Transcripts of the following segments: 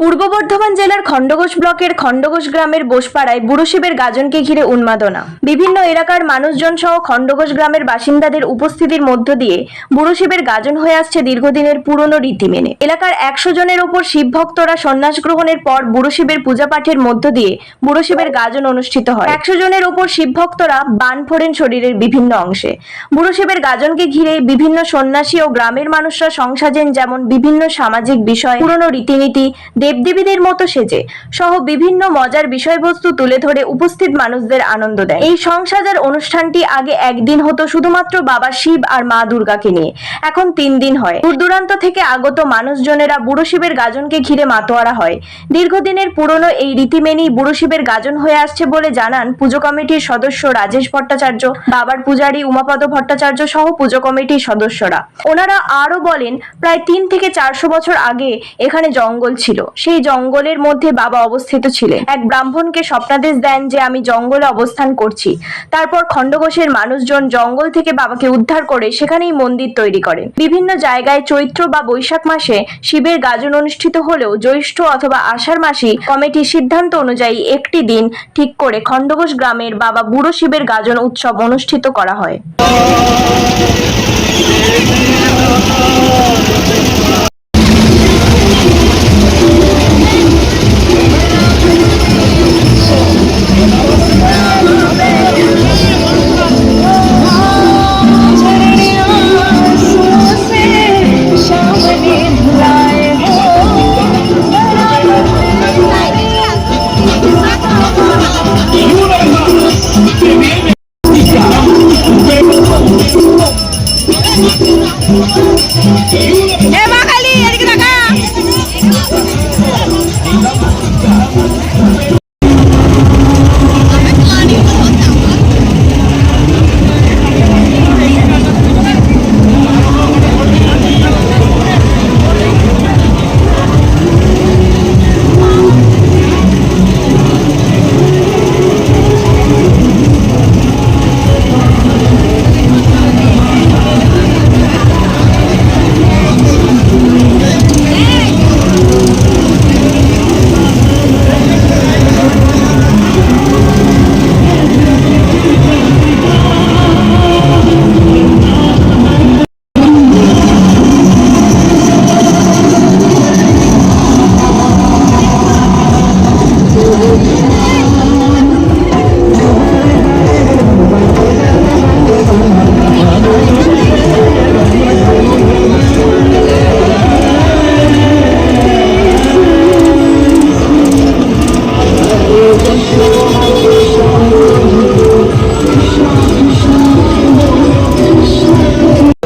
পূর্ব বর্ধমান জেলার খণ্ডঘোষ ব্লকের খণ্ডঘোষ গ্রামের বোসপাড়ায় বুড়ো শিবের গাজনকে ঘিরে উন্মাদনা। বিভিন্ন এলাকার মানুষজন সহ খণ্ডঘোষ গ্রামের বাসিন্দাদের উপস্থিতির মধ্য দিয়ে বুড়ো শিবের গাজন হয়ে আসছে দীর্ঘদিনের পুরনো রীতি মেনে। এলাকার 100 জনের ওপর শিব ভক্তরা সন্ন্যাস গ্রহণের পর বুড়ো শিবের পূজা পাঠের মধ্য দিয়ে বুড়ো শিবের গাজন অনুষ্ঠিত হয়। 100 জনের ওপর শিব ভক্তরা বান ফোড়েন শরীরের বিভিন্ন অংশে। বুড়ো শিবের গাজনকে ঘিরে বিভিন্ন সন্ন্যাসী ও গ্রামের মানুষরা সংসাজেন, যেমন বিভিন্ন সামাজিক বিষয়, পুরনো রীতিনীতি, দেবদেবীদের মতো সেজে সহ বিভিন্ন মজার বিষয়বস্তু তুলে ধরে উপস্থিত মানুষদের আনন্দ দেয়। এই সংসাজার অনুষ্ঠানটি আগে একদিন হতো শুধুমাত্র বাবা শিব আর মা দুর্গাকে নিয়ে, এখন 3 দিন হয়। দূর দূরান্ত থেকে আগত মানুষজনেরা বুড়ো শিবের গাজনকে ঘিরে মাতোয়ারা হয়। দীর্ঘদিনের পুরনো এই রীতি মেনেই বুড়ো শিবের গাজন হয়ে আসছে বলে জানান পুজো কমিটির সদস্য রাজেশ ভট্টাচার্য, বাবার পূজারী উমাপদ ভট্টাচার্য সহ পুজো কমিটির সদস্যরা। ওনারা আরো বলেন, প্রায় 3 থেকে 400 বছর আগে এখানে জঙ্গল ছিল। সেই জঙ্গলের মধ্যে বাবা অবস্থিত ছিলেন। এক ব্রাহ্মণকে স্বপ্নাদেশ দেন যে আমি জঙ্গলে অবস্থান করছি। তারপর খণ্ডঘোষের মানুষজন জঙ্গল থেকে বাবাকে উদ্ধার করে সেখানেই মন্দির তৈরি করেন। বিভিন্ন জায়গায় চৈত্র বা বৈশাখ মাসে শিবের গাজন অনুষ্ঠিত হলেও জ্যৈষ্ঠ অথবা আষাঢ় মাসে কমিটির সিদ্ধান্ত অনুযায়ী একটি দিন ঠিক করে খণ্ডঘোষ গ্রামের বাবা বুড়ো শিবের গাজন উৎসব অনুষ্ঠিত করা হয়।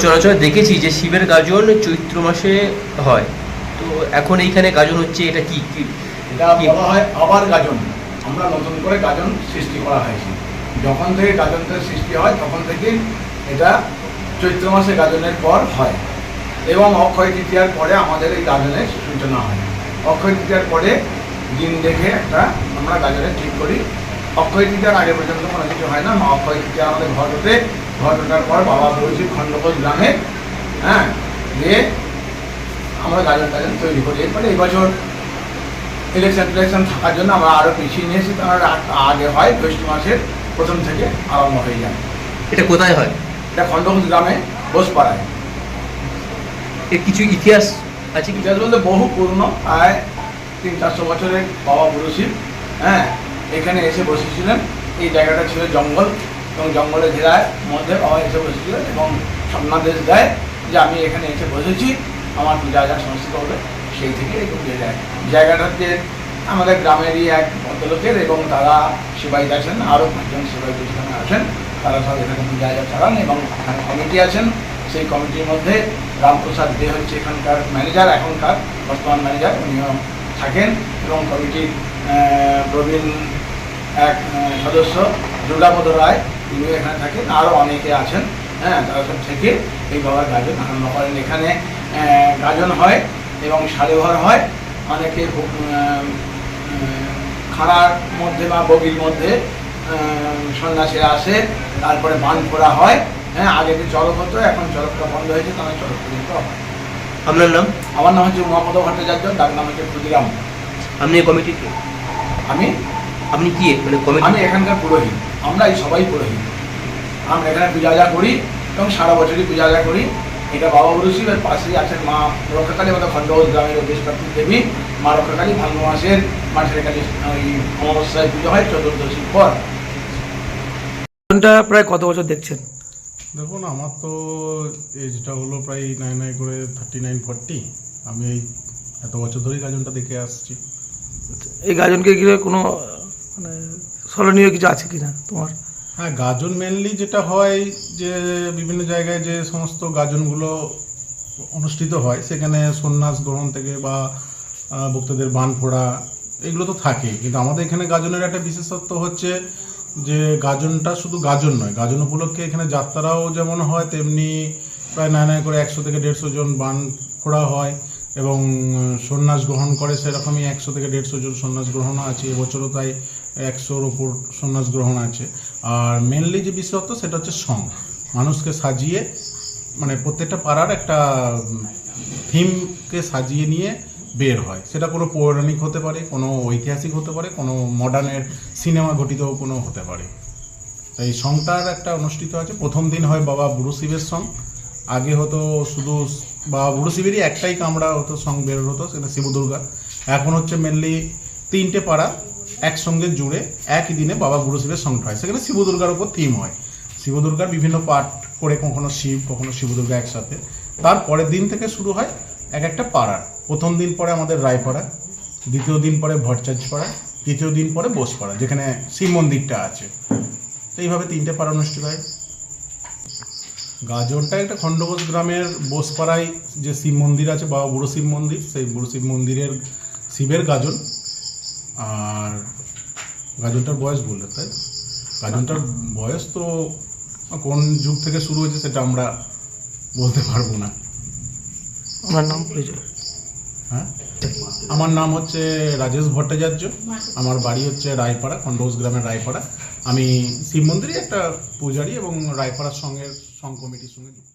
চলাচল দেখেছি যে শিবের গাজন চৈত্র মাসে হয়, তো এখন এইখানে গাজন হচ্ছে, এটা কি এটা বলা হয় আবার গাজন। আমরা নতুন করে গাজন সৃষ্টি করা হয়েছে। যখন থেকে গাজনটা সৃষ্টি হয় তখন থেকে এটা চৈত্র মাসে গাজনের পর হয় এবং অক্ষয় তৃতীয়ার পরে আমাদের এই গাজনের সূচনা হয়। অক্ষয় তৃতীয়ার পরে দিন দেখে একটা আমরা গাজনের ঠিক করি। অক্ষয় তৃতীয়ার আগে পর্যন্ত কোনো কিছু হয় না। অক্ষয় তৃতীয়া আমাদের ঘর ওঠার পর বাবা বলছি খণ্ডঘোষ গ্রামে দিয়ে আমরা গাজন তৈরি করি। এরপরে এই বছর ইলেকশন থাকার জন্য আমরা আরও পিছিয়ে নিয়েছি। তার আগে হয় জ্যৈষ্ঠ মাসের প্রথম থেকে আরম্ভ হয়ে যায়। এটা কোথায় হয়? এটা খণ্ডঘোষ গ্রামে বোসপাড়ায়। এর কিছু ইতিহাস আছে? ইতিহাস বলতে বহু পুরনো, প্রায় 300-400 বছরের বাবা বুড়ো শিব এখানে এসে বসেছিলেন। এই জায়গাটা ছিল জঙ্গল এবং জঙ্গলের ঘেরার মধ্যে বাবা এসে বসেছিলেন এবং স্বপ্নাদেশ দেয় যে আমি এখানে এসে বসেছি, আমার যা যা সংস্কৃত হবে সেই থেকে এরকম জায়গাটা হচ্ছে আমাদের গ্রামেরই এক ভদ্রলোকের এবং তারা সেবাই আছেন, আরও 5 জন সেবাই এখানে আছেন। তারা সব এখানে পূজা চালান এবং এখানে কমিটি আছেন। সেই কমিটির মধ্যে রামপ্রসাদ দে হচ্ছে এখানকার ম্যানেজার, এখনকার বর্তমান ম্যানেজার, উনিও থাকেন এবং কমিটির প্রবীণ এক সদস্য দুর্গাপদ রায়, তিনিও এখানে থাকেন, আরও অনেকে আছেন। তারা সব থেকে এই বাবার গাজন আরম্ভ করেন। এখানে গাজন হয় এবং সাড়েঘর হয়। অনেকে খাড়ার মধ্যে বা বগির মধ্যে সন্ন্যাসীরা আসে, তারপরে বান ফোড়া হয়। আগে যে চড়ক হতো, এখন চড়কটা বন্ধ হয়েছে, তাহলে চড়ক পর্যন্ত হয়। আপনার নাম? আমার নাম হচ্ছে উমাপদ ভট্টাচার্য, তার নাম হচ্ছে ক্ষুদিরাম। আপনি কমিটির কে? আমি আপনি কি মানে কমিটি? আমি এখানকার পুরোহিত, আমরা এই সবাই পুরোহিত। আমরা এখানে পূজা আজা করি এবং সারা বছরই পূজা আজা করি। এটা বাবা বুড়োশিব, এর পাশেই আছেন মা রক্ষাকালী, আমাদের খণ্ডঘোষ গ্রামের অধিষ্ঠাত্রী দেবী মা রক্ষাকালী। ভাদ্র মাসের মাঠের কালী ওই অমাবস্যায় পুজো হয় চতুর্দশীর পর। গাজনটা প্রায় কত বছর দেখছেন? দেখুন, আমার তো এজটা হলো প্রায় 9 করে 39-40। আমি এই এত বছর ধরেই গাজনটা দেখে আসছি। এই গাজনকে ঘিরে কোনো মানে স্মরণীয় কিছু আছে কিনা তোমার? হ্যাঁ, গাজন মেনলি যেটা হয় যে বিভিন্ন জায়গায় যে সমস্ত গাজনগুলো অনুষ্ঠিত হয় সেখানে সন্ন্যাস গ্রহণ থেকে বা ভক্তদের বান ফোড়া এগুলো তো থাকেই, কিন্তু আমাদের এখানে গাজনের একটা বিশেষত্ব হচ্ছে যে গাজনটা শুধু গাজন নয়, গাজন উপলক্ষে এখানে যাত্রাও যেমন হয় তেমনি প্রায় 9 করে 100 থেকে 150 জন বান ফোড়া হয় এবং সন্ন্যাস গ্রহণ করে সেরকমই 100 থেকে 150 জন সন্ন্যাস গ্রহণও আছে। এবছরও তাই 100-র ওপর সন্ন্যাস গ্রহণ আছে। আর মেনলি যে বিশেষত্ব সেটা হচ্ছে সং, মানুষকে সাজিয়ে মানে প্রত্যেকটা পাড়ার একটা থিমকে সাজিয়ে নিয়ে বের হয়। সেটা কোনো পৌরাণিক হতে পারে, কোনো ঐতিহাসিক হতে পারে, কোনো মডার্নের সিনেমা ঘটিতও কোনো হতে পারে। তাই সংটার একটা অনুষ্ঠিত আছে। প্রথম দিন হয় বাবা বুড়োশিবের সং। আগে হতো শুধু বাবা বুড়োশিবেরই একটাই কামড়া হতো, সং বের হতো, সেটা শিব দুর্গা। এখন হচ্ছে মেনলি 3টে পাড়া একসঙ্গে জুড়ে একই দিনে বাবা বুড়োশিবের সংটা হয়। সেখানে শিব দুর্গার উপর থিম হয়, শিব দুর্গার বিভিন্ন পাঠ করে, কখনো শিব কখনো শিব দুর্গা একসাথে। তারপরের দিন থেকে শুরু হয় এক একটা পাড়ার। প্রথম দিন পরে আমাদের রায়পাড়া, দ্বিতীয় দিন পরে ভট্টাচার্য পাড়া, তৃতীয় দিন পরে বোসপাড়া যেখানে শিব মন্দিরটা আছে। তো এইভাবে 3টে পাড়া অনুষ্ঠিত হয়। গাজনটা একটা খণ্ডঘোষ গ্রামের বোসপাড়ায় যে শিব মন্দির আছে, বাবা বুড়ো শিব মন্দির, সেই বুড়ো শিব মন্দিরের শিবের গাজন। আর গাজনটার বয়স বললে, তাই গাজনটার বয়স তো কোন যুগ থেকে শুরু হয়েছে সেটা আমরা বলতে পারবো না। আমার নাম পরিচয়? হ্যাঁ, আমার নাম হচ্ছে রাজেশ ভট্টাচার্য, আমার বাড়ি হচ্ছে রায়পাড়া, খণ্ডঘোষ গ্রামের রায়পাড়া। আমি শিব মন্দিরে একটা পূজারী এবং রায়পাড়ার সঙ্গে সং কমিটির সঙ্গে যুক্ত।